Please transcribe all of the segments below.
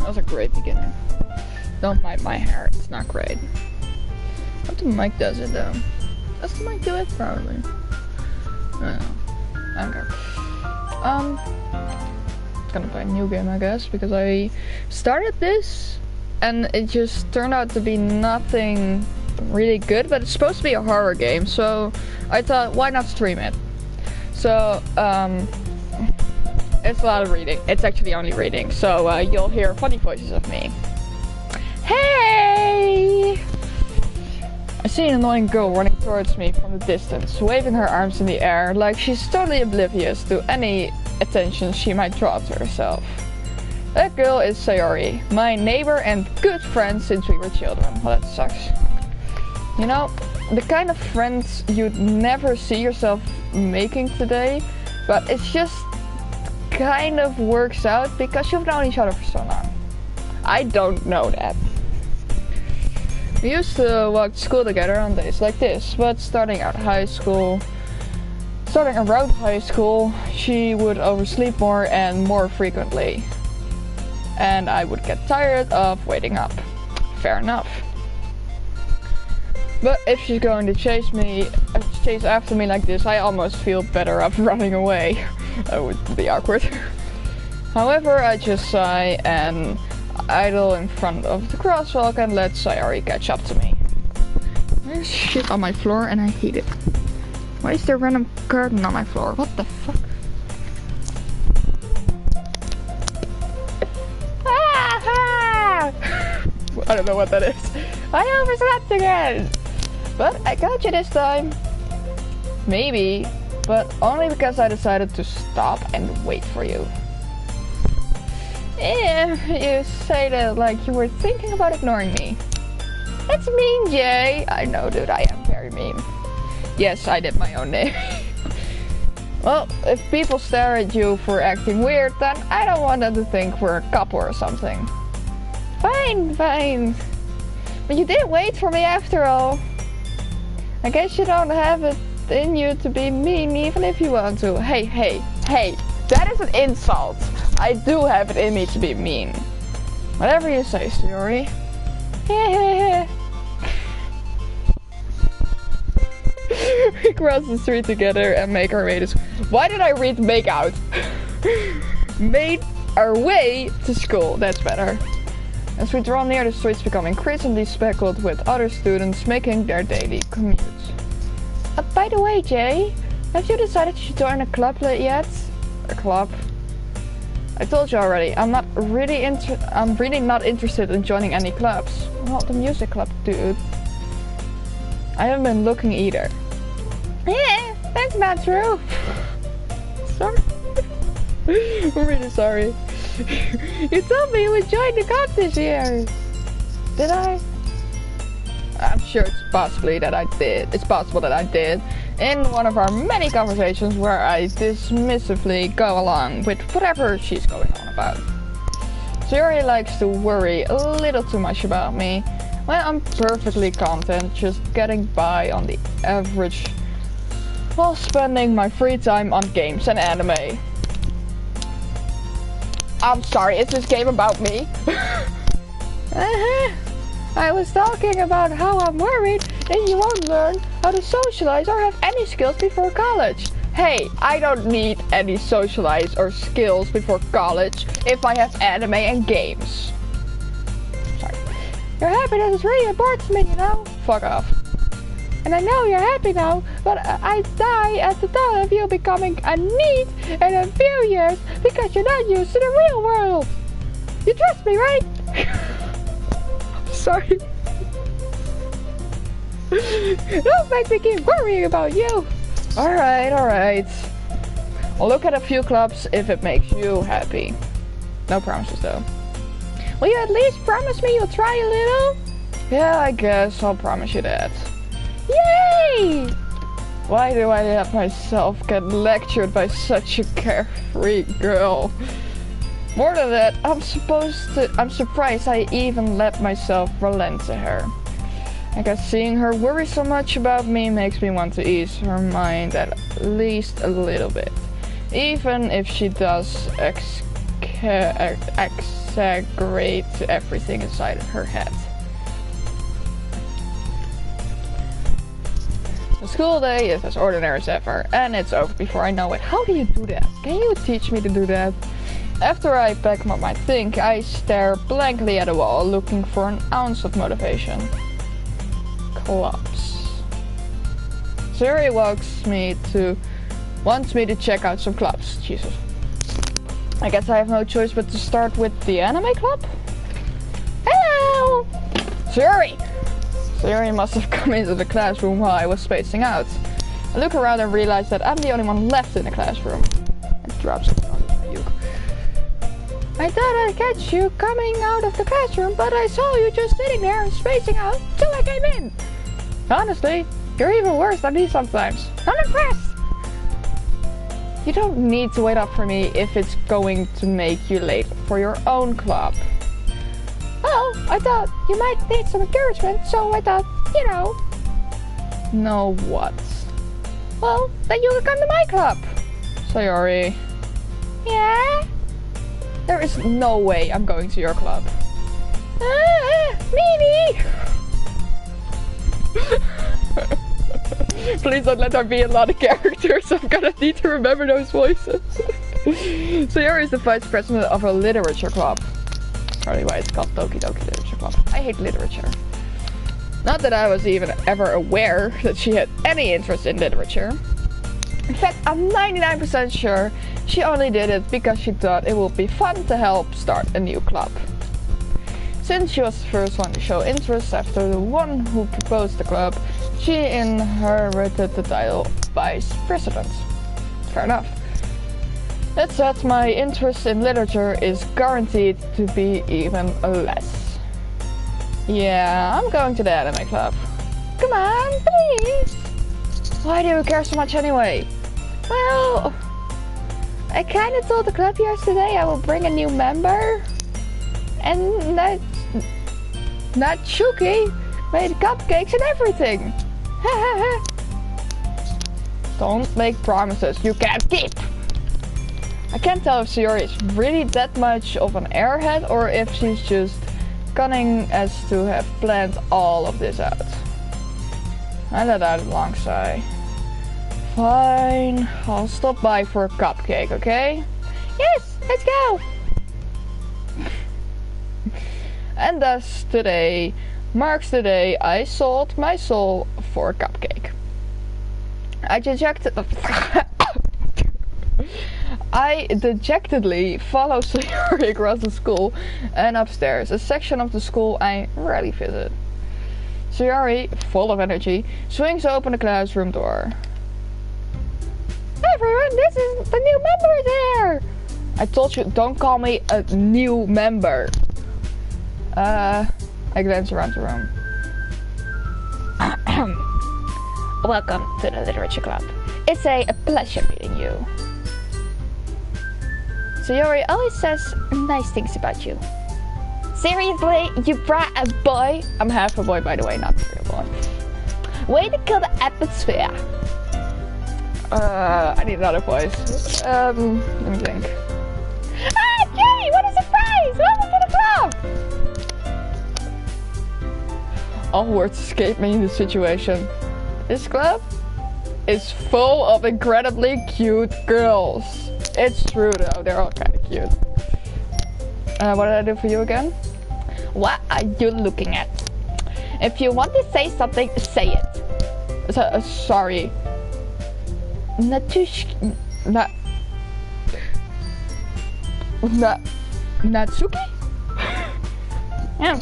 That was a great beginning. Don't mind my hair, it's not great. What the mic does it though? Does the mic do it? Probably. I don't know. I don't care. Gonna play a new game, I guess, because I started this and it just turned out to be nothing really good, but it's supposed to be a horror game, so I thought, why not stream it? So, it's a lot of reading. It's actually only reading, so you'll hear funny voices of me. Hey! I see an annoying girl running towards me from the distance, waving her arms in the air like she's totally oblivious to any attention she might draw to herself. That girl is Sayori, my neighbor and good friend since we were children. Well, that sucks. You know, the kind of friends you'd never see yourself making today, but it just kind of works out because you've known each other for so long. I don't know that. We used to walk to school together on days like this, but starting around high school, she would oversleep more and more frequently. And I would get tired of waiting up. Fair enough. But if she's going to chase after me like this, I almost feel better off running away. That would be awkward. However, I just sigh and idle in front of the crosswalk and let Sayori catch up to me. There's shit on my floor and I hate it. Why is there a random curtain on my floor? What the fuck? I don't know what that is. I overslept again! But I got you this time. Maybe, but only because I decided to stop and wait for you. Yeah, you say that like you were thinking about ignoring me. That's mean, Jay. I know, dude, I am very mean. Yes, I did my own name. Well, if people stare at you for acting weird, then I don't want them to think we're a couple or something. Fine, fine. But you did wait for me after all. I guess you don't have it in you to be mean even if you want to. Hey, hey, hey. That is an insult. I do have it in me to be mean. Whatever you say, Sayori. We cross the street together and make our way to school. Why did I read make out? Made our way to school. That's better. As we draw near, the streets become increasingly speckled with other students making their daily commute. By the way, Jay, have you decided to join a club yet? A club? I told you already, I'm really not interested in joining any clubs. Not the music club, dude. I haven't been looking either. Yeah, that's not true. Sorry. I'm really sorry. You told me you would join the club this year. Did I? I'm sure it's possible that I did. In one of our many conversations where I dismissively go along with whatever she's going on about. Sayori likes to worry a little too much about me when I'm perfectly content just getting by on the average while spending my free time on games and anime. I'm sorry, is this game about me? I was talking about how I'm worried that you won't learn how to socialize or have any skills before college. Hey, I don't need any socialize or skills before college if I have anime and games. Sorry. Your happiness is really important to me, you know? Fuck off. And I know you're happy now, but I die at the thought of you becoming a need in a few years because you're not used to the real world. You trust me, right? Sorry. Don't make me keep worrying about you. Alright, alright. I'll look at a few clubs if it makes you happy. No promises though. Will you at least promise me you'll try a little? Yeah, I guess I'll promise you that. Yay! Why do I let myself get lectured by such a carefree girl? More than that, I'm surprised I even let myself relent to her. I guess seeing her worry so much about me makes me want to ease her mind at least a little bit. Even if she does exaggerate everything inside her head. The school day is as ordinary as ever, and it's over before I know it. How do you do that? Can you teach me to do that? After I pack up my thing, I stare blankly at a wall, looking for an ounce of motivation. Clubs. Siri wants me to check out some clubs. Jesus. I guess I have no choice but to start with the anime club? Hello! Siri! Siri must have come into the classroom while I was spacing out. I look around and realize that I'm the only one left in the classroom. It drops it on my uke. I thought I'd catch you coming out of the classroom, but I saw you just sitting there and spacing out till I came in. Honestly, you're even worse than me sometimes. I'm impressed! You don't need to wait up for me if it's going to make you late for your own club. Well, I thought you might need some encouragement, so I thought, you know. No what? Well, then you can come to my club. Sayori. Yeah? There is no way I'm going to your club. Mimi! Please don't let there be a lot of characters. I'm gonna need to remember those voices. Sayori is the vice president of a literature club. Probably why it's called Doki Literature Club. I hate literature. Not that I was even ever aware that she had any interest in literature. In fact, I'm 99% sure she only did it because she thought it would be fun to help start a new club. Since she was the first one to show interest after the one who proposed the club, she inherited the title Vice President. Fair enough. That said, my interest in literature is guaranteed to be even less. Yeah, I'm going to the anime club. Come on, please! Why do you care so much anyway? Well, I kinda told the club yesterday I will bring a new member. And Natsuki made cupcakes and everything. Don't make promises you can't keep. I can't tell if Sayori is really that much of an airhead or if she's just cunning as to have planned all of this out. I let out a long sigh. Fine, I'll stop by for a cupcake, okay? Yes, let's go! And thus today marks the day I sold my soul for a cupcake. I dejectedly follow Sayori across the school and upstairs, a section of the school I rarely visit. Sayori, full of energy, swings open the classroom door. Hey everyone, this is the new member there! I told you, don't call me a new member. I glance around the room. Welcome to the Literature Club. It's a pleasure meeting you. Sayori always says nice things about you. Seriously, you brought a boy? I'm half a boy, by the way, not a real boy. Way to kill the atmosphere. I need another voice. Let me think. Ah, Jay, what a surprise! Welcome to the club! All words escape me in this situation. This club is full of incredibly cute girls. It's true though, they're all kind of cute. What did I do for you again? What are you looking at? If you want to say something, say it. Sorry. Natsuki? Yeah.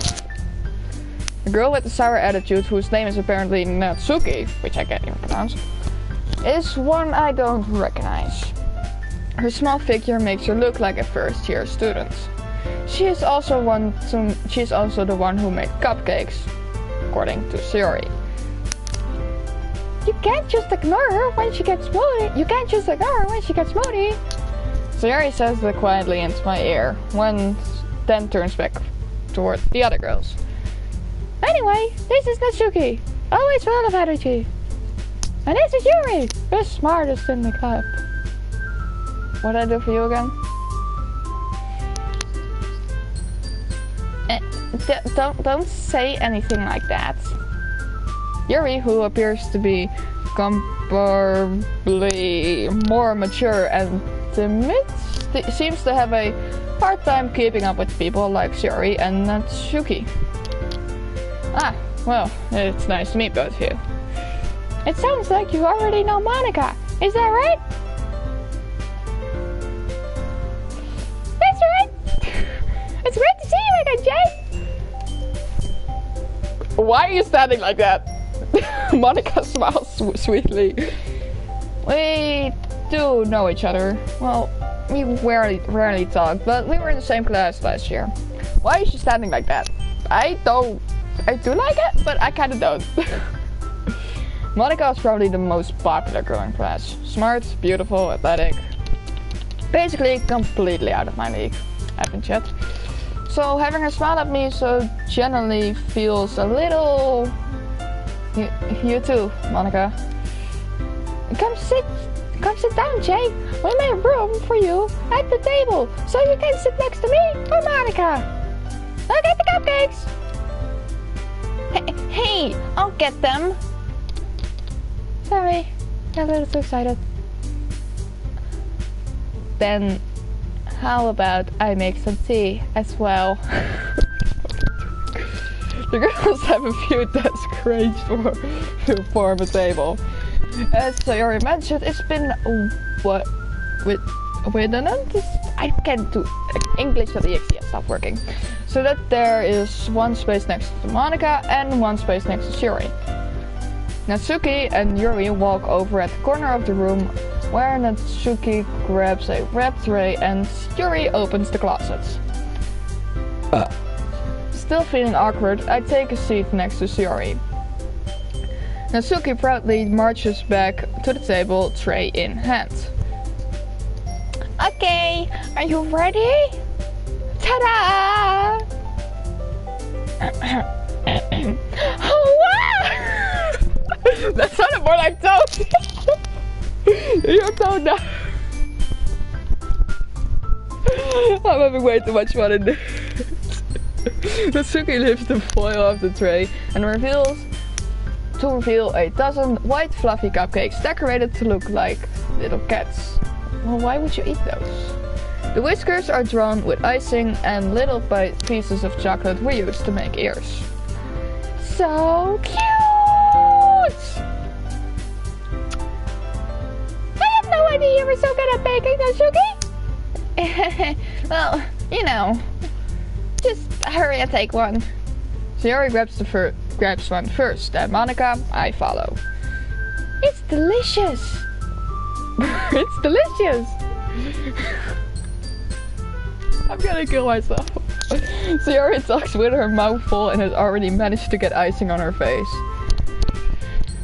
The girl with the sour attitude, whose name is apparently Natsuki, which I can't even pronounce, is one I don't recognize. Her small figure makes her look like a first-year student. She is also the one who made cupcakes, according to Sayori. You can't just ignore her when she gets moody. Sayori says that quietly into my ear, then turns back toward the other girls. Anyway, this is Natsuki, always full of energy. And this is Yuri, the smartest in the club. What did I do for you again? Don't say anything like that. Yuri, who appears to be comparably more mature and timid, seems to have a hard time keeping up with people like Shiori and Natsuki. Ah, well, it's nice to meet both of you. It sounds like you already know Monika. Is that right? That's right. It's great to see you again, Jay. Why are you standing like that? Monika smiles sweetly. We do know each other. Well, we rarely talk, but we were in the same class last year. Why is she standing like that? I do like it, but I kinda don't. Monika is probably the most popular girl in class. Smart, beautiful, athletic. Basically completely out of my league. Haven't yet. So having her smile at me so genuinely feels a little... You too, Monika. Come sit down, Jay. We made room for you at the table, so you can sit next to me or Monika. I'll get the cupcakes. Hey, I'll get them. Sorry, got a little too excited. Then, how about I make some tea as well? The girls have a few desks arranged to form a table. As I already mentioned, it's been I can't do English.exe stop working. So that there is one space next to Monika and one space next to Shiori. Natsuki and Yuri walk over at the corner of the room where Natsuki grabs a wrap tray and Yuri opens the closets. Still feeling awkward, I take a seat next to Shiori. Natsuki proudly marches back to the table, tray in hand. Okay, are you ready? Ta-da! Oh, wow! That sounded more like Toad. You're Toad now. I'm having way too much fun in this. Natsuki lifts the foil off the tray and reveal a dozen white fluffy cupcakes decorated to look like little cats. Well, why would you eat those? The whiskers are drawn with icing and little pieces of chocolate were used to make ears. So cute! I had no idea you were so good at baking, Natsuki! Well, you know, just hurry and take one. Shiori grabs one first, and Monika, I follow. It's delicious! It's delicious! I'm gonna kill myself. Shiori talks with her mouth full and has already managed to get icing on her face.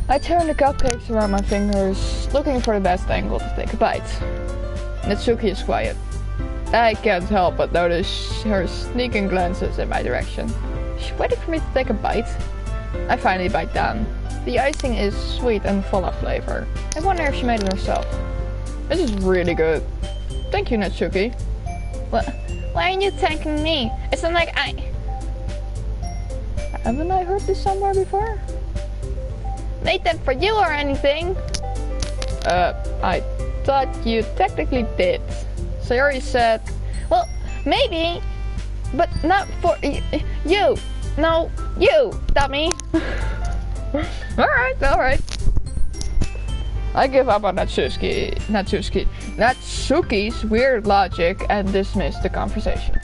I turn the cupcakes around my fingers, looking for the best angle to take a bite. Natsuki is quiet. I can't help but notice her sneaking glances in my direction. She's waiting for me to take a bite. I finally bite down. The icing is sweet and full of flavor. I wonder if she made it herself. This is really good. Thank you, Natsuki. Why are you thanking me? It's not like Haven't I heard this somewhere before? Made that for you or anything? I thought you technically did. Sayori said, well, maybe, but not for you. No, you, dummy. Alright. I give up on Natsuki's weird logic and dismiss the conversation.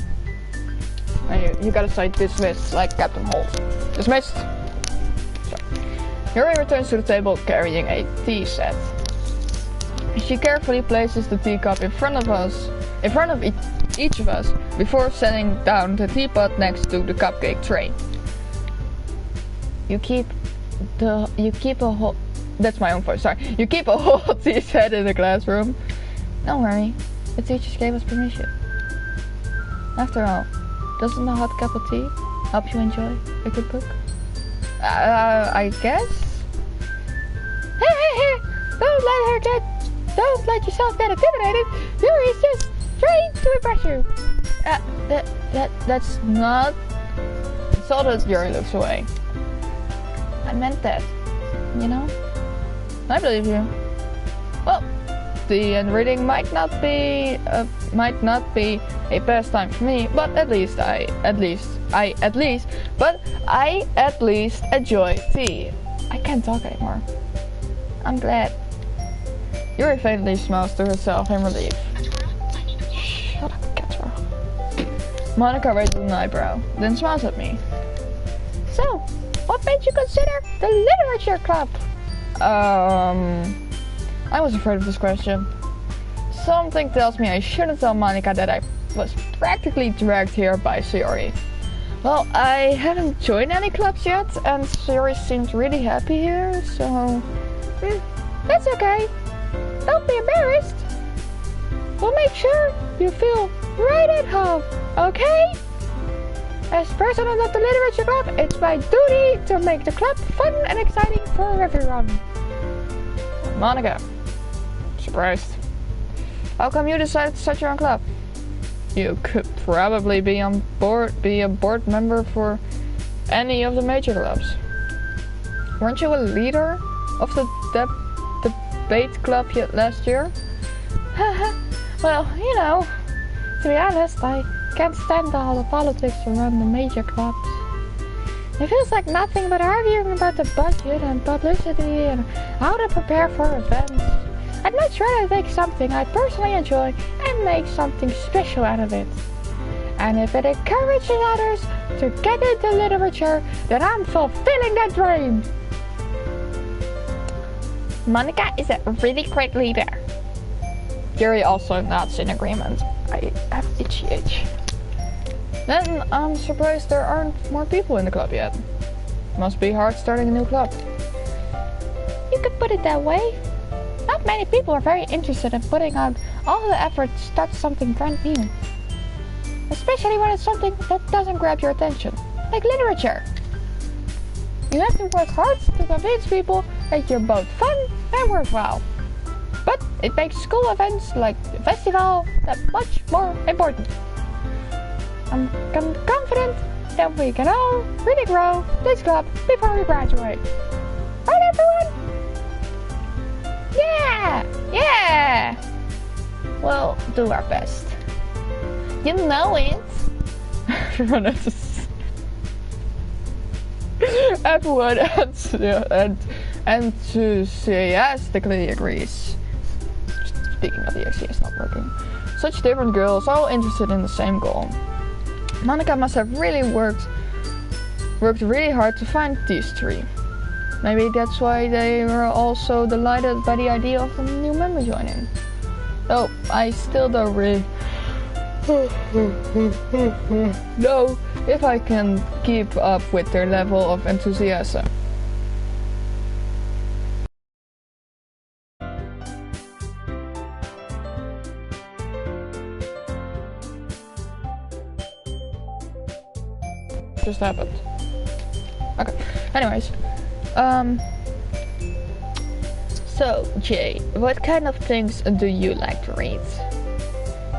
You gotta say dismissed like Captain Holt. Dismissed. Yuri returns to the table carrying a tea set. She carefully places the teacup in front of each of us before setting down the teapot next to the cupcake tray. You keep a whole tea set in the classroom. Don't worry, the teachers gave us permission. After all, doesn't a hot cup of tea help you enjoy a good book? I guess. Hey! Don't let yourself get intimidated. Yuri is just trying to impress you. That's not saw that Yuri looks away. I meant that, you know? I believe you. Well, the reading might not be a pastime for me, but I at least enjoy tea. I can't talk anymore. I'm glad. Yuri faintly smiles to herself in relief. Shut up, Ketra. Monica raises an eyebrow, then smiles at me. So, what made you consider the literature club? I was afraid of this question. Something tells me I shouldn't tell Monica that I was practically dragged here by Sayori. Well, I haven't joined any clubs yet, and Sayori seems really happy here, so... that's okay. Don't be embarrassed. We'll make sure you feel right at home, okay? As president of the literature club, it's my duty to make the club fun and exciting for everyone. Monica. Surprised. How come you decided to start your own club? You could probably be a board member for any of the major clubs. Weren't you a leader of the debate club yet last year? Well, you know, to be honest, I can't stand all the politics around the major clubs. It feels like nothing but arguing about the budget and publicity and how to prepare for events. I'd much rather take something I personally enjoy and make something special out of it. And if it encourages others to get into literature, then I'm fulfilling that dream. Monica is a really great leader. Yuri also nods in agreement. I have itchy itch. Then I'm surprised there aren't more people in the club yet. Must be hard starting a new club. You could put it that way. Not many people are very interested in putting out all the effort to start something brand new. Especially when it's something that doesn't grab your attention, like literature. You have to work hard to convince people that you're both fun and worthwhile. But it makes school events like the festival that much more important. I'm confident that we can all really grow this club before we graduate. Right, everyone? Yeah! Yeah! We'll do our best. You know it. Everyone enthusiastically agrees. Speaking of the XC, it's not working. Such different girls, all interested in the same goal. Monica must have really worked really hard to find these three. Maybe that's why they were all so delighted by the idea of a new member joining. Though I still don't really know if I can keep up with their level of enthusiasm. Just happened. Okay. Anyways, so Jay, what kind of things do you like to read?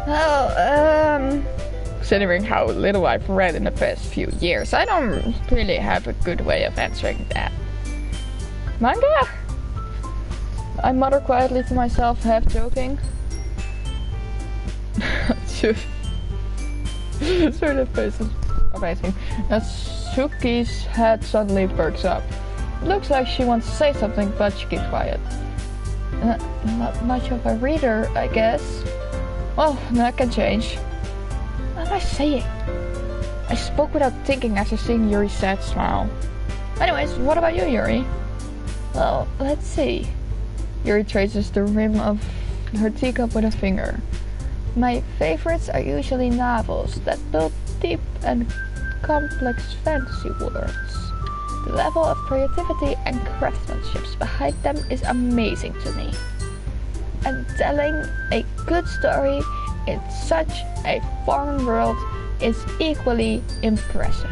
Well, considering how little I've read in the past few years, I don't really have a good way of answering that. Manga? I mutter quietly to myself, half joking. Sort of faces. Amazing. Natsuki's head suddenly perks up. Looks like she wants to say something, but she keeps quiet. Not much of a reader, I guess. Well, that can change. What am I saying? I spoke without thinking after seeing Yuri's sad smile. Anyways, what about you, Yuri? Well, let's see. Yuri traces the rim of her teacup with a finger. My favorites are usually novels that build deep and complex fantasy worlds. The level of creativity and craftsmanship behind them is amazing to me. And telling a good story in such a foreign world is equally impressive.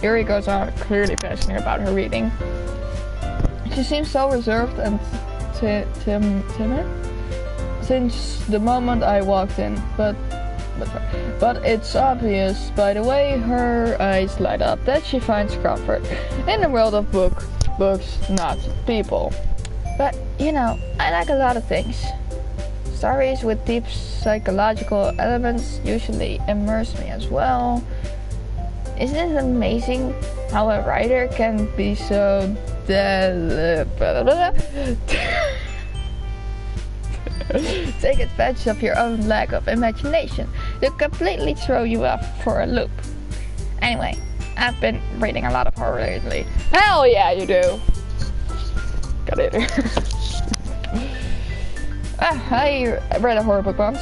Yuri goes on, clearly passionate about her reading. She seems so reserved and timid since the moment I walked in, but But it's obvious by the way her eyes light up that she finds comfort in the world of books, not people. But you know, I like a lot of things. Stories with deep psychological elements usually immerse me as well. Isn't it amazing how a writer can be so take advantage of your own lack of imagination to completely throw you off for a loop. Anyway, I've been reading a lot of horror lately. Hell yeah, you do! Got it. I read a horror book once.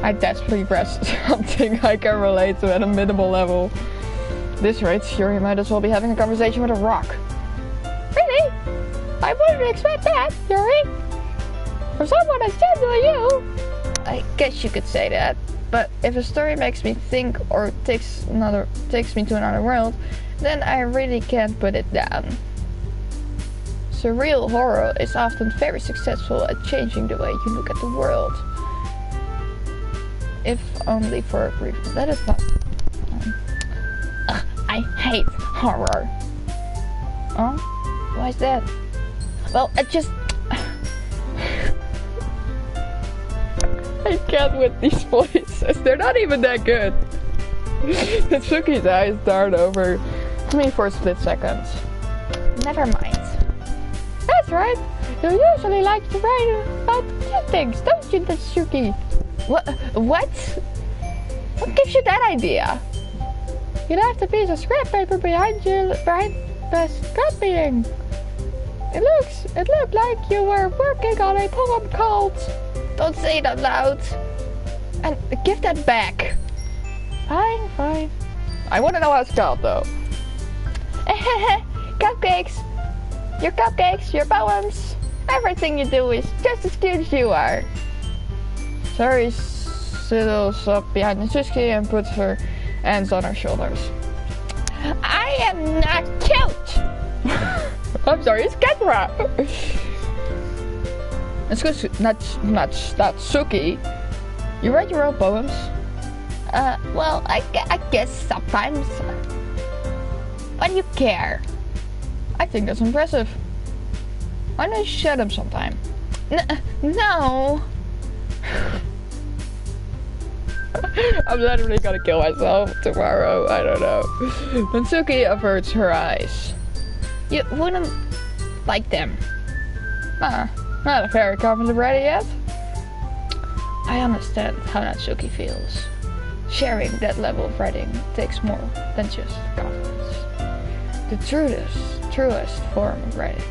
I desperately read something I can relate to at a minimal level. This rate, Yuri might as well be having a conversation with a rock. Really? I wouldn't expect that, Yuri. For someone as gentle as you. I guess you could say that. But if a story makes me think or takes me to another world, then I really can't put it down. Surreal horror is often very successful at changing the way you look at the world. If only for a brief... That is not... I hate horror. Oh? Why is that? Well, I just... I can't with these voices. They're not even that good. Suki's eyes dart over me for a split second. Never mind. That's right. You usually like to write about cute things, don't you, Suki? What? What gives you that idea? You left a piece of scrap paper behind the scrapping. It looked like you were working on a poem called... Don't say it out loud. And give that back. Fine. I want to know how it's called though. Cupcakes. Your cupcakes, your poems. Everything you do is just as cute as you are. Sari settles up behind Suki and puts her hands on her shoulders. I am not cute. I'm sorry, it's Ketra. It's good, not Suki. You write your own poems? Well, I guess sometimes. Why do you care? I think that's impressive. Why don't you shut him sometime? No. I'm literally gonna kill myself tomorrow. I don't know. When Suki averts her eyes. You wouldn't like them. Not very confident ready yet. I understand how Natsuki feels. Sharing that level of writing takes more than just confidence. The truest form of writing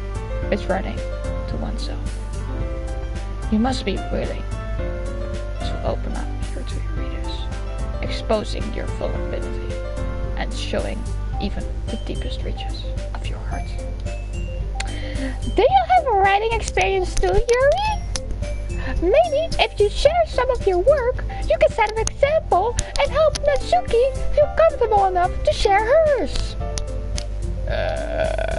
is writing to oneself. You must be willing to open up to your readers, exposing your vulnerability and showing even the deepest reaches of your heart. Do you have a writing experience too, Yuri? Maybe if you share some of your work, you can set an example and help Natsuki feel comfortable enough to share hers. I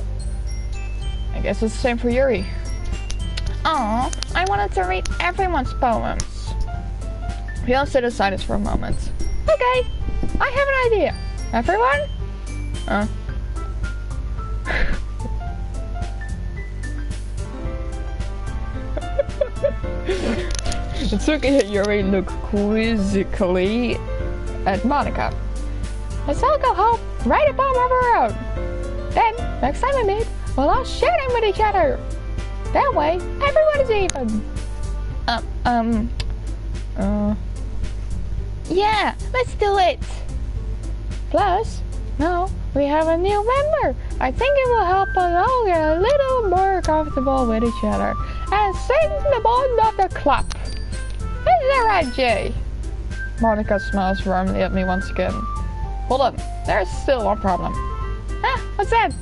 guess it's the same for Yuri. Aw, I wanted to read everyone's poems. We all sit aside for a moment. Okay, I have an idea. Everyone? Natsuki and Yuri look quizzically at Monica. Let's all go home, write a poem of our own. Then, next time we meet, we'll all share them with each other. That way, everyone is even. Yeah, let's do it. Plus, now we have a new member. I think it will help us all get a little more comfortable with each other and strengthen the bond of the club. Is that right, Jay? Monica smiles warmly at me once again. Hold on, there's still one problem. What's that?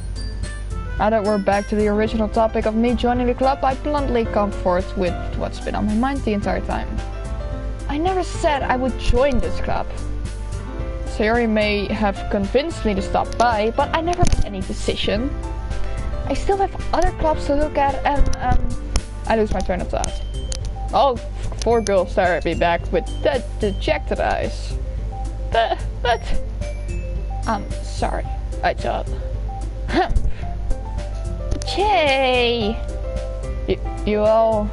Now that we're back to the original topic of me joining the club, I bluntly come forth with what's been on my mind the entire time. I never said I would join this club. Sayori may have convinced me to stop by, but I never made any decision. I still have other clubs to look at and, I lose my train of thought. All 4 girls stare at me back with that dejected eyes. But I'm sorry, I thought. Jay! You all...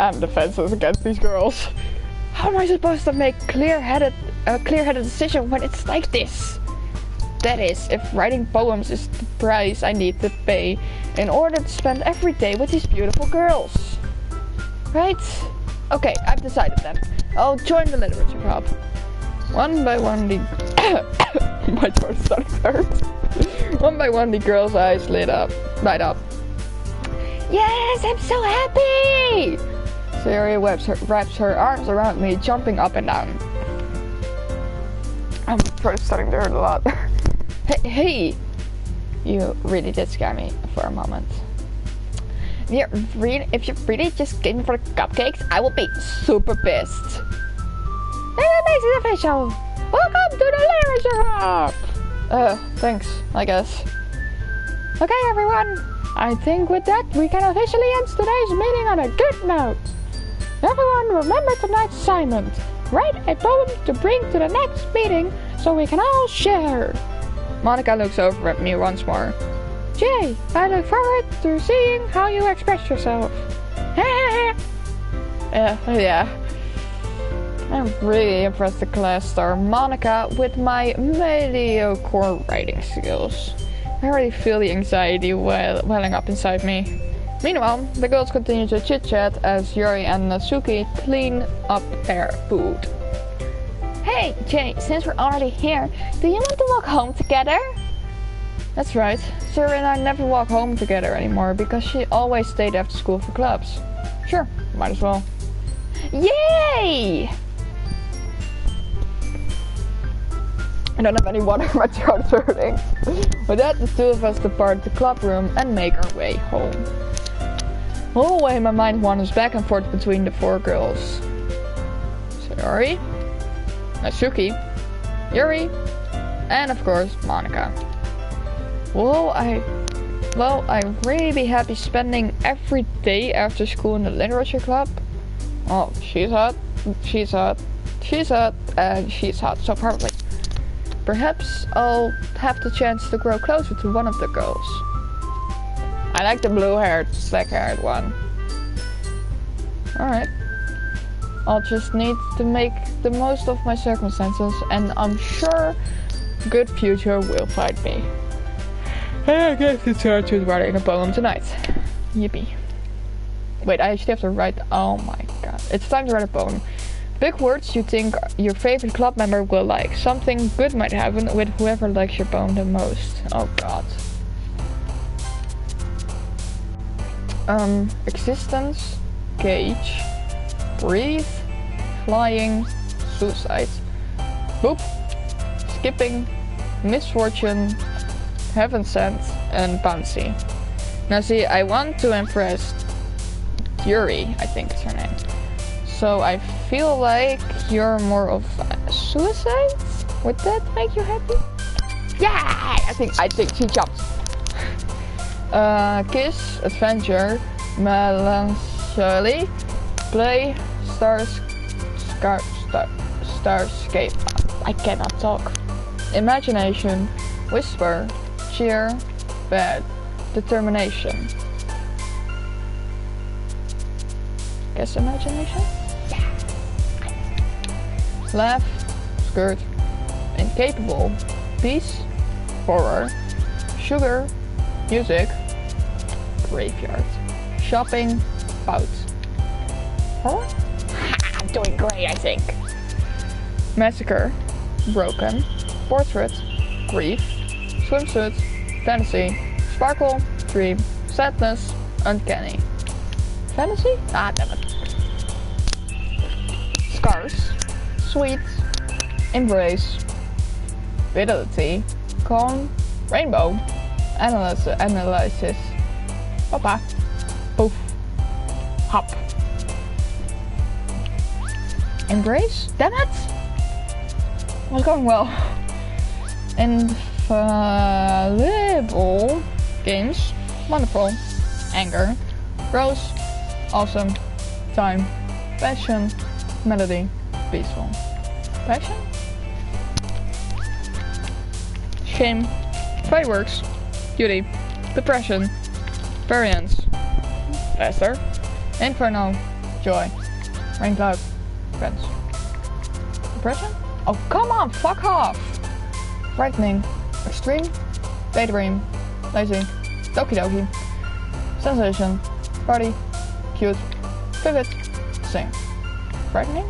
I'm defenseless against these girls. How am I supposed to make a clear-headed decision when it's like this? That is, if writing poems is the price I need to pay in order to spend every day with these beautiful girls. Right? Okay, I've decided then. I'll join the literature club. One by one, my throat is starting to hurt. One by one, the girls' eyes light up. Yes, I'm so happy! Syria wraps her arms around me, jumping up and down. My throat is starting to hurt a lot. Hey! You really did scare me for a moment. If you really just came for the cupcakes, I will be super pissed. That makes it official. Welcome to the literature hub. Thanks, I guess. Okay, everyone. I think with that, we can officially end today's meeting on a good note. Everyone remember tonight's assignment. Write a poem to bring to the next meeting so we can all share. Monica looks over at me once more. Jay, I look forward to seeing how you express yourself. Yeah. I'm really impressed the class star Monica with my mediocre writing skills. I already feel the anxiety welling up inside me. Meanwhile, the girls continue to chit-chat as Yuri and Natsuki clean up their food. Hey, Jay, since we're already here, do you want to walk home together? That's right. Sarah and I never walk home together anymore because she always stayed after school for clubs. Sure, might as well. Yay! I don't have any water, my throat is hurting. With that, the 2 of us depart the club room and make our way home. The whole way my mind wanders back and forth between the 4 girls. Sayori, Natsuki, Yuri, and of course, Monica. Well, I'd really be happy spending every day after school in the literature club. Oh, she's hot, and she's hot, so probably. Perhaps I'll have the chance to grow closer to one of the girls. I like the blue-haired, black-haired one. Alright. I'll just need to make the most of my circumstances, and I'm sure good future will find me. I guess it's hard to write a poem tonight. Yippee. Wait, I actually have to write... Oh my god. It's time to write a poem. Big words you think your favorite club member will like. Something good might happen with whoever likes your poem the most. Oh god. Existence, cage, breathe, flying, suicide, boop, skipping, misfortune, heaven sent, and bouncy. Now see, I want to impress Yuri, I think is her name. So I feel like you're more of suicide? Would that make you happy? Yeah! I think she jumps. Kiss, adventure, melancholy, play, starscape. I cannot talk. Imagination, whisper, cheer, bad, determination. Guess imagination? Laugh, skirt, incapable, peace, horror, sugar, music, graveyard, shopping, bout. Horror? I'm doing great, I think. Massacre, broken, portrait, grief, swimsuit, fantasy, sparkle, dream, sadness, uncanny. Fantasy? Ah, damn it. Scars, sweet, embrace, fidelity, cone, rainbow, analysis, papa, poof, hop. Embrace? Damn it! Was going well. Infallible games, wonderful. Anger, gross, awesome, time, passion, melody, peaceful. Passion? Shame, fireworks, beauty, depression, variance, Esther, inferno, joy, rain cloud, friends. Depression? Oh come on, fuck off! Frightening, extreme, daydream, lazy, Doki, sensation, party, cute, vivid, sing. Frightening?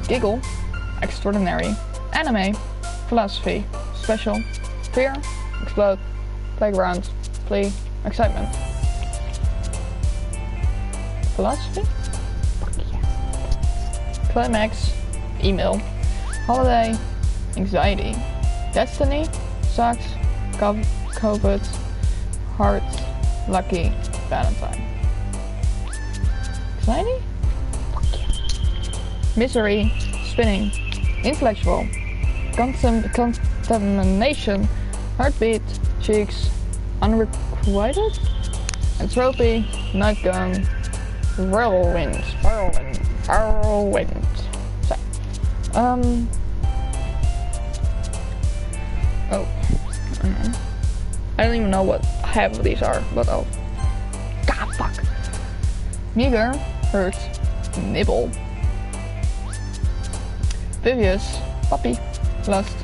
Giggle, extraordinary, anime, philosophy, special, fear, explode, playground, play, excitement. Philosophy? Fuck yeah. Climax, email, holiday, anxiety, destiny, sucks, COVID, heart, lucky, Valentine. Anxiety? Fuck yeah. Misery, spinning, intellectual, contamination, heartbeat, cheeks, unrequited, entropy, nightgown, whirlwind. Sorry. Oh, I don't even know what half of these are, but oh. God, fuck. Meager, hurt, nibble. Vivius, puppy, lust,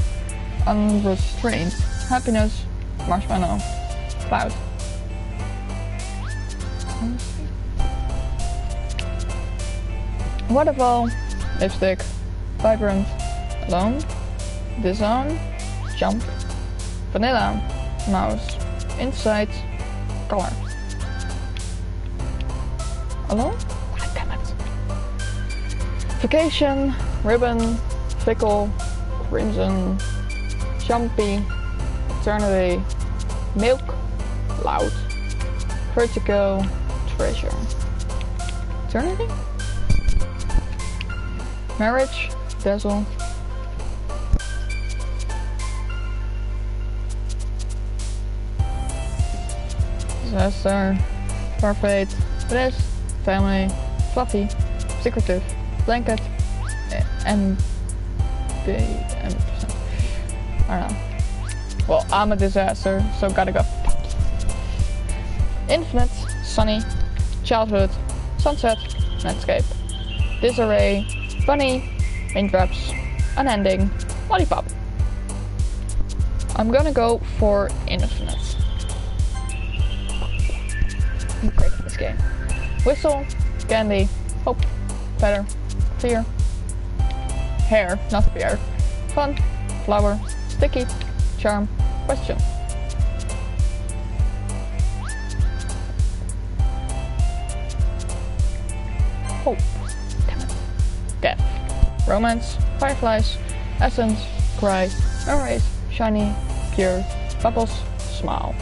unrestrained, happiness, marshmallow, cloud. Waterfall, lipstick, vibrant, alone, disown, jump, vanilla, mouse, inside, color. Alone? God damn it. Vacation, ribbon, fickle, crimson, jumpy, eternity, milk, loud, vertigo, treasure. Eternity? Marriage, dazzle. Disaster, perfect, bliss, family, fluffy, secretive, blanket, and I don't know. Well, I'm a disaster, so gotta go. Infinite, sunny, childhood, sunset, landscape, disarray, funny, raindrops, unending, lollipop. I'm gonna go for infinite. I'm great at this game. Whistle, candy, hope, better, fear, hair, not fear, fun, flower, sticky, charm, question. Hope, damn it. Death, romance, fireflies, essence, cry, memories, shiny, pure, bubbles, smile.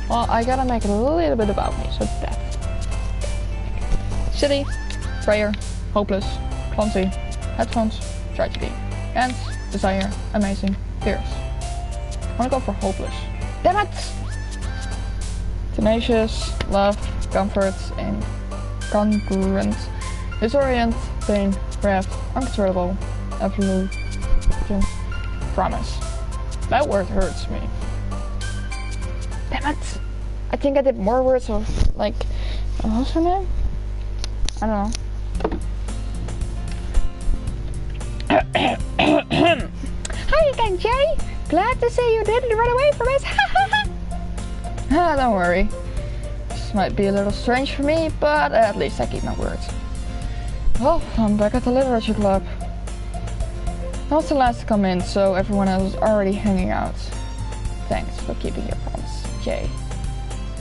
Well, I gotta make it a little bit about me, so death. City, prayer, hopeless, clumsy, headphones, tragedy, ants, desire, amazing, fears. I wanna go for hopeless. Damn it! Tenacious, love, comfort, incongruent, disorient, pain, craft, uncontrollable, absolute, promise. That word hurts me. Damn it! I think I did more words of, like, what's her name? I don't know. Hi again, Jerry! Glad to see you didn't run away from us! Don't worry. This might be a little strange for me, but at least I keep my word. Well, I'm back at the literature club. I was the last to come in, so everyone else is already hanging out. Thanks for keeping your promise, Jay.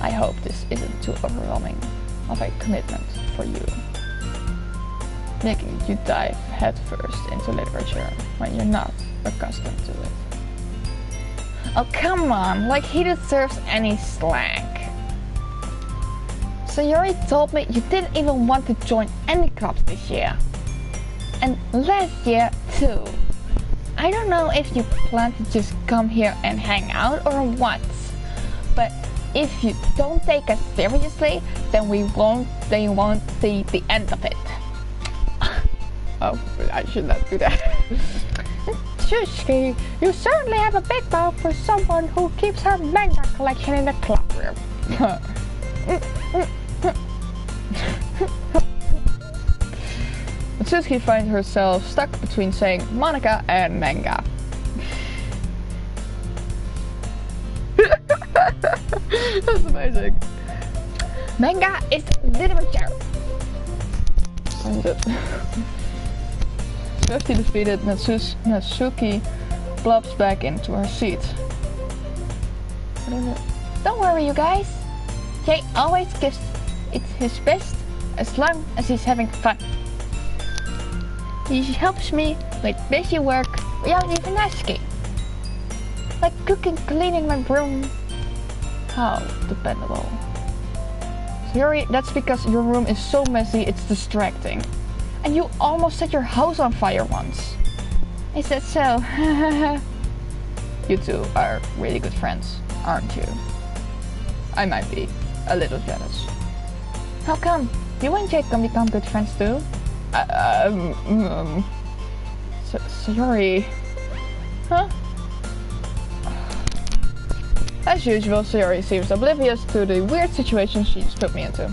I hope this isn't too overwhelming of a commitment for you. Making you dive headfirst into literature when you're not accustomed to it. Oh come on, like he deserves any slack. So you already told me you didn't even want to join any clubs this year. And last year too. I don't know if you plan to just come here and hang out or what, but if you don't take us seriously, then you won't see the end of it. Oh, I should not do that. Sushi, you certainly have a big mouth for someone who keeps her manga collection in the club room. Suzuki finds herself stuck between saying Monica and manga. That's amazing. Manga is literature. Find it. Swiftly defeated, Natsuki plops back into her seat. Don't worry, you guys. Jay always gives it his best as long as he's having fun. He helps me with busy work without even asking. Like cooking, cleaning my room. How dependable. Yuri, that's because your room is so messy it's distracting. And you almost set your house on fire once. Is that so? You two are really good friends, aren't you? I might be a little jealous. How come? You and Jake can become good friends too? Sayori. Huh? As usual, Sayori seems oblivious to the weird situation she just put me into.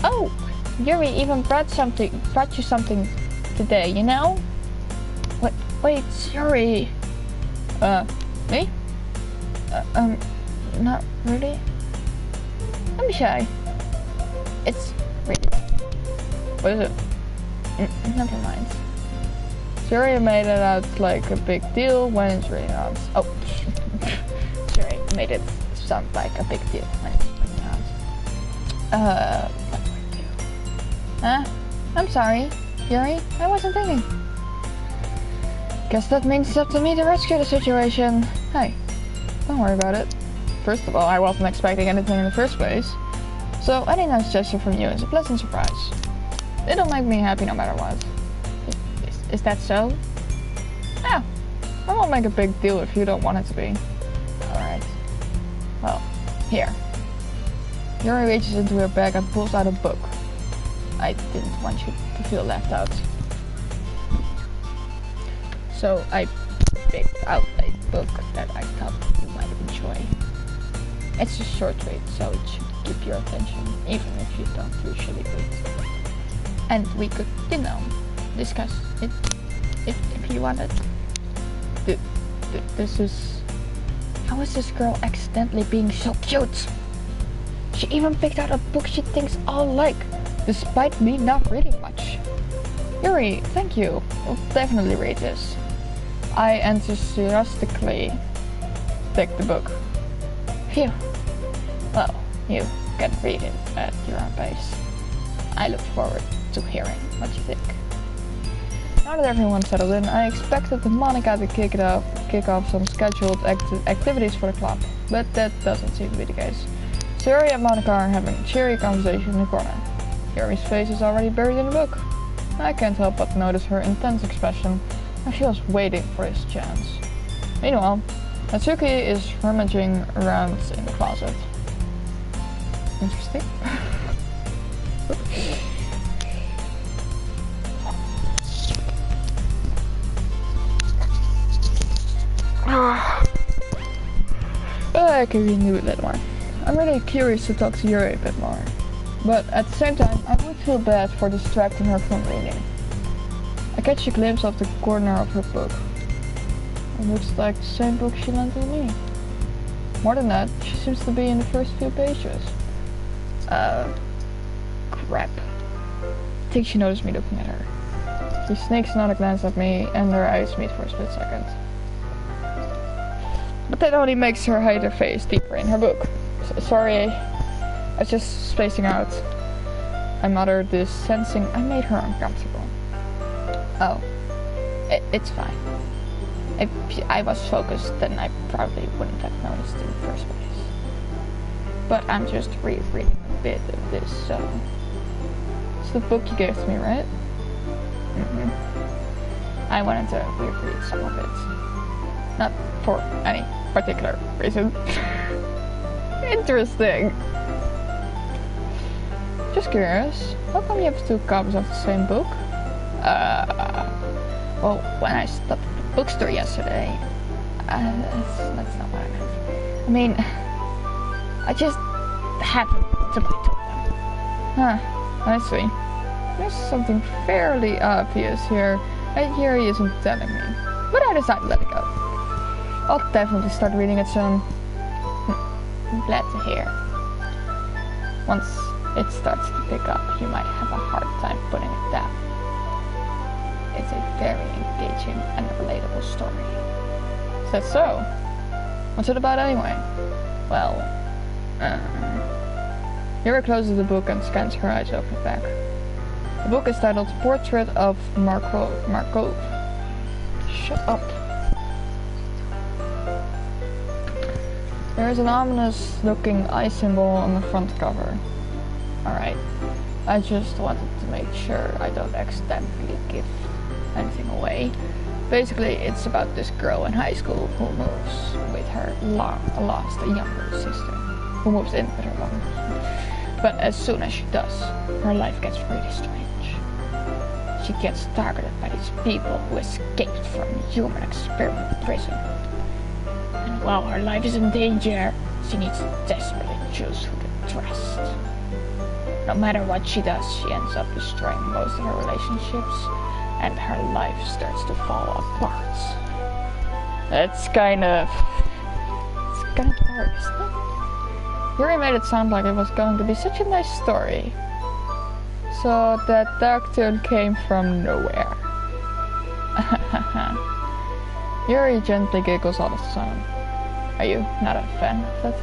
Oh, Yuri even brought you something today, you know? Wait, Sayori. Me? Not really. Don't be shy. It's really... What is it? Never mind. Sayori made it out like a big deal when it's really not. Oh, Sayori made it sound like a big deal when it's really not. What do I do? Huh? I'm sorry, Yuri. I wasn't thinking. Guess that means it's up to me to rescue the situation. Hey, don't worry about it. First of all, I wasn't expecting anything in the first place. So any nice gesture from you is a pleasant surprise. It'll make me happy no matter what. Is that so? Yeah. I won't make a big deal if you don't want it to be. Alright. Well, here. Yuri reaches into her bag and pulls out a book. I didn't want you to feel left out. So I picked out a book that I thought you might enjoy. It's a short read, so it should keep your attention, even if you don't usually read. And we could, you know, discuss it if you wanted. This is... How is this girl accidentally being so cute? She even picked out a book she thinks I'll like, despite me not reading much. Yuri, thank you. I'll definitely read this. I enthusiastically take the book. Phew. Well, you can read it at your own pace. I look forward to hearing what you think. Now that everyone's settled in, I expected Monica to kick off some scheduled activities for the club, but that doesn't seem to be the case. Sayori and Monica are having a cheery conversation in the corner. Yuri's face is already buried in the book. I can't help but notice her intense expression, as she was waiting for his chance. Meanwhile, Natsuki is rummaging around in the closet. Interesting. I can read a bit more. I'm really curious to talk to Yuri a bit more. But at the same time, I would feel bad for distracting her from reading. I catch a glimpse of the corner of her book. It looks like the same book she lent to me. More than that, she seems to be in the first few pages. Crap. I think she noticed me looking at her. She sneaks another glance at me and their eyes meet for a split second. But that only makes her hide her face deeper in her book. Sorry, I was just spacing out. I muttered this, sensing I made her uncomfortable. Oh, it's fine. If I was focused, then I probably wouldn't have noticed in the first place. But I'm just rereading a bit of this, so... It's the book you gave to me, right? I wanted to reread some of it. Not for any particular reason. Interesting. Just curious, how come you have 2 copies of the same book? Well, when I stopped at the bookstore yesterday, that's not what I meant. I mean, I just happened to buy 2 of them. Huh, I see. There's something fairly obvious here that Yuri isn't telling me, but I decided to let it go. I'll definitely start reading it soon. I'm glad to hear. Once it starts to pick up, you might have a hard time putting it down. It's a very engaging and relatable story. Is that so? What's it about anyway? Well, Yuri closes the book and scans her eyes over the back. The book is titled Portrait of Markov. Shut up. There is an ominous looking eye symbol on the front cover. Alright, I just wanted to make sure I don't accidentally give anything away. Basically, it's about this girl in high school who moves with her lost younger sister. Who moves in with her younger sister. But as soon as she does, her life gets really strange. She gets targeted by these people who escaped from human experiment prison. And while her life is in danger, she needs to desperately choose who to trust. No matter what she does, she ends up destroying most of her relationships, and her life starts to fall apart. It's kind of dark, isn't it? Yuri made it sound like it was going to be such a nice story. So that dark tone came from nowhere. Yuri gently giggles out of the sudden. Are you not a fan of that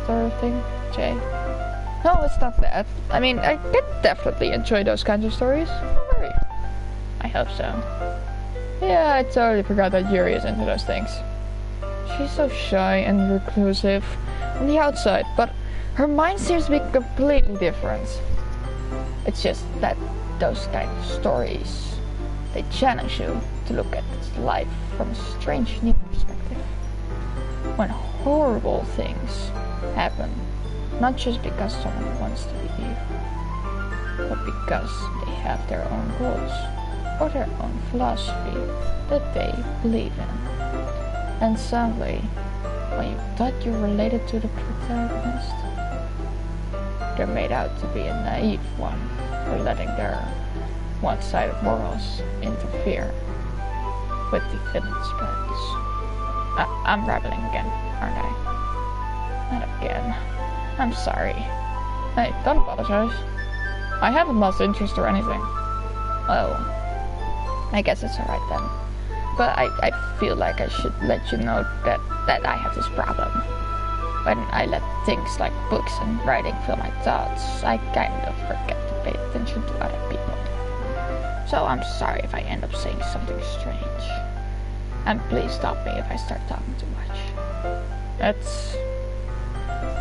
sort of thing, Jay? No, it's not that. I mean, I can definitely enjoy those kinds of stories. Don't worry. I hope so. Yeah, I totally forgot that Yuri is into those things. She's so shy and reclusive on the outside, but her mind seems to be completely different. It's just that those kind of stories, they challenge you to look at life from a strange new perspective. When horrible things happen, not just because someone wants to be evil, but because they have their own rules or their own philosophy that they believe in. And sadly, when you thought you related to the protagonist, they're made out to be a naive one for letting their one-sided morals interfere with the villain's plans. I'm rambling again, aren't I? Not again. I'm sorry. Hey, don't apologize. I haven't lost interest or anything. Oh, I guess it's alright then. But I feel like I should let you know that I have this problem. When I let things like books and writing fill my thoughts, I kind of forget to pay attention to other people. So I'm sorry if I end up saying something strange. And please stop me if I start talking too much.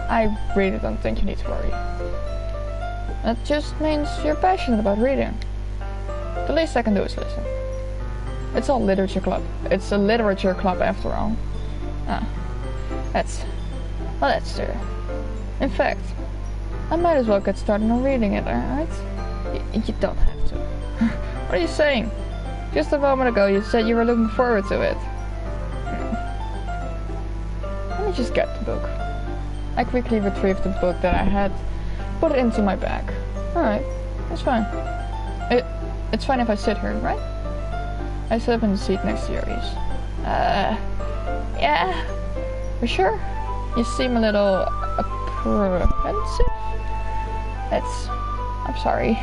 I really don't think you need to worry. That just means you're passionate about reading. The least I can do is listen. It's a literature club. It's a literature club after all. That's true. In fact, I might as well get started on reading it, alright? You don't have to. What are you saying? Just a moment ago you said you were looking forward to it. Let me just get the book. I quickly retrieved the book that I had, put it into my bag. Alright, that's fine. It's fine if I sit here, right? I sit up in the seat next to Yuri's. Yeah. For sure? You seem a little apprehensive? I'm sorry.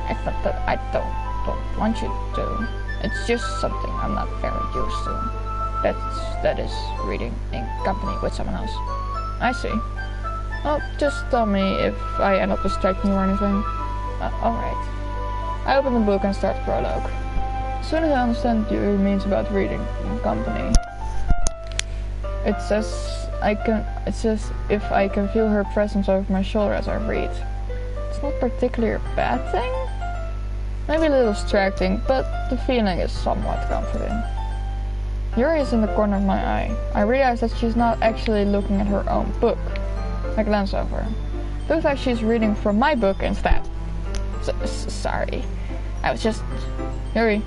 It's not that I don't want you to. It's just something I'm not very used to. That is reading in company with someone else. I see. Well, just tell me if I end up distracting you or anything. Alright. I open the book and start the prologue. As soon as I understand what it means about reading in company, it says if I can feel her presence over my shoulder as I read. It's not particularly a bad thing. Maybe a little distracting, but the feeling is somewhat comforting. Yuri is in the corner of my eye. I realize that she's not actually looking at her own book. I glance over. Looks like she's reading from my book instead. Sorry. I was just... Yuri,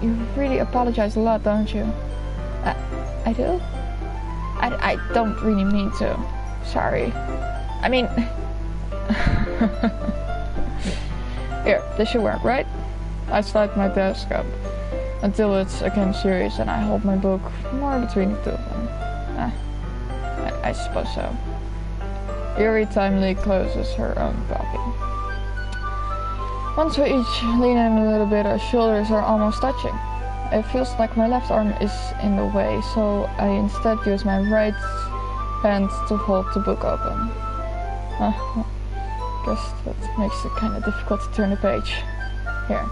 you really apologize a lot, don't you? I do? I don't really mean to. Sorry. I mean... Here, this should work, right? I slide my desk up until it's again serious and I hold my book more between the two of them. I suppose so. Yuri timely closes her own copy. Once we each lean in a little bit, our shoulders are almost touching. It feels like my left arm is in the way, so I instead use my right hand to hold the book open. Guess that makes it kind of difficult to turn the page. Here.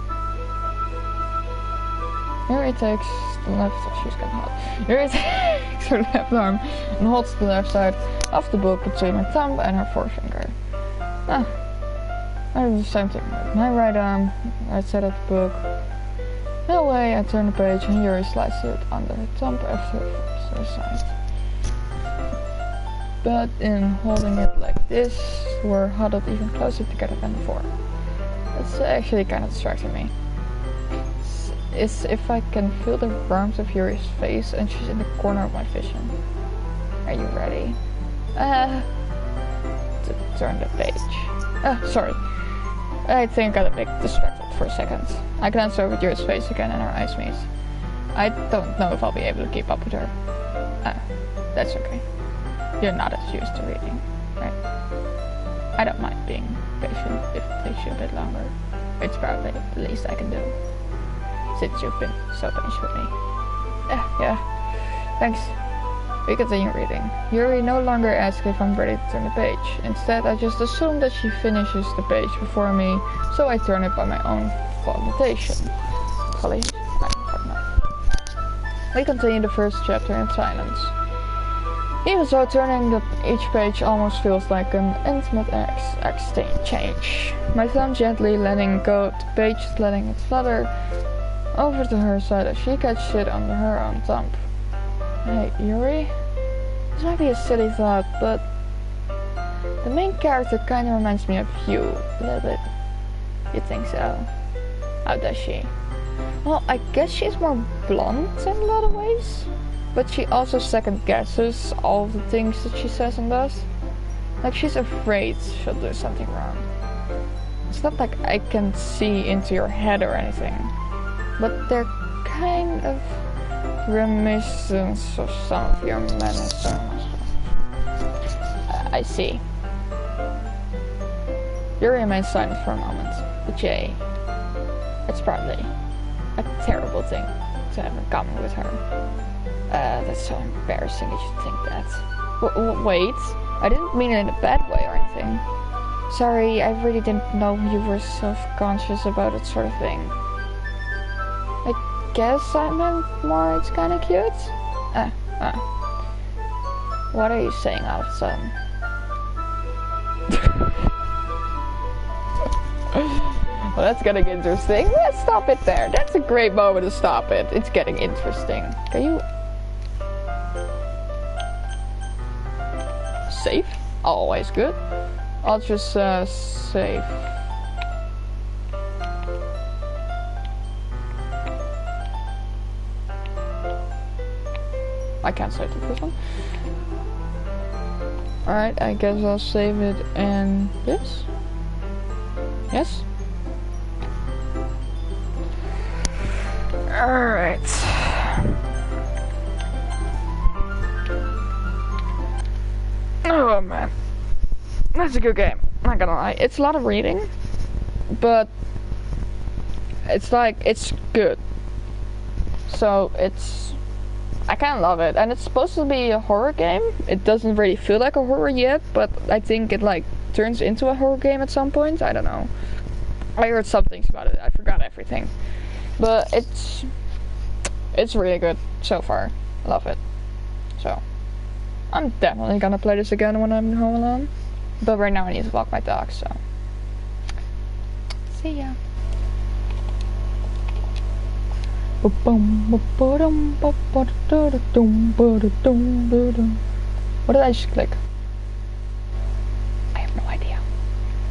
Yuri takes the left... She's getting hot. Yuri takes her left arm and holds the left side of the book between her thumb and her forefinger. I do the same thing with my right arm. I set up the book. In a way, I turn the page and Yuri slides it under her thumb after her side. But in holding it like this, we're huddled even closer together than before. It's actually kind of distracting me. It's if I can feel the warmth of Yuri's face and she's in the corner of my vision. Are you ready? To turn the page. Sorry. I think I got a bit distracted for a second. I glance over Yuri's face again and her eyes meet. I don't know if I'll be able to keep up with her. That's okay. You're not as used to reading, right? I don't mind being patient if it takes you a bit longer. It's probably the least I can do. Since you've been so patient with me. Yeah. Thanks. We continue reading. Yuri no longer asks if I'm ready to turn the page. Instead, I just assume that she finishes the page before me, so I turn it by my own volition. We continue the first chapter in silence. Even so, turning each page almost feels like an intimate exchange. My thumb gently letting go of the page, letting it flutter over to her side as she catches it under her own thumb. Hey, Yuri? This might be a silly thought, but the main character kind of reminds me of you, a little bit. You think so? How does she? Well, I guess she's more blunt in a lot of ways. But she also second guesses all the things that she says and does. Like she's afraid she'll do something wrong. It's not like I can see into your head or anything. But they're kind of reminiscence of some of your mannerisms. I see. Yuri remains silent for a moment. But Jay, it's probably a terrible thing to have in common with her. That's so embarrassing that you think that. Wait, I didn't mean it in a bad way or anything. Sorry, I really didn't know you were self-conscious about that sort of thing. I guess I meant more it's kinda cute? What are you saying all of a sudden? Well, that's getting interesting. Let's stop it there. That's a great moment to stop it. It's getting interesting. Can you... Save? Always good. I'll just save. I can't save the first one. Alright, I guess I'll save it and this? Yes? Alright. Oh man. That's a good game. Not gonna lie. It's a lot of reading, but it's like, it's good. So it's, I kinda love it. And it's supposed to be a horror game. It doesn't really feel like a horror yet, but I think it like turns into a horror game at some point. I don't know. I heard some things about it. I forgot everything. But it's really good so far. I love it. So I'm definitely gonna play this again when I'm home alone. But right now I need to walk my dog, so see ya. What did I just click?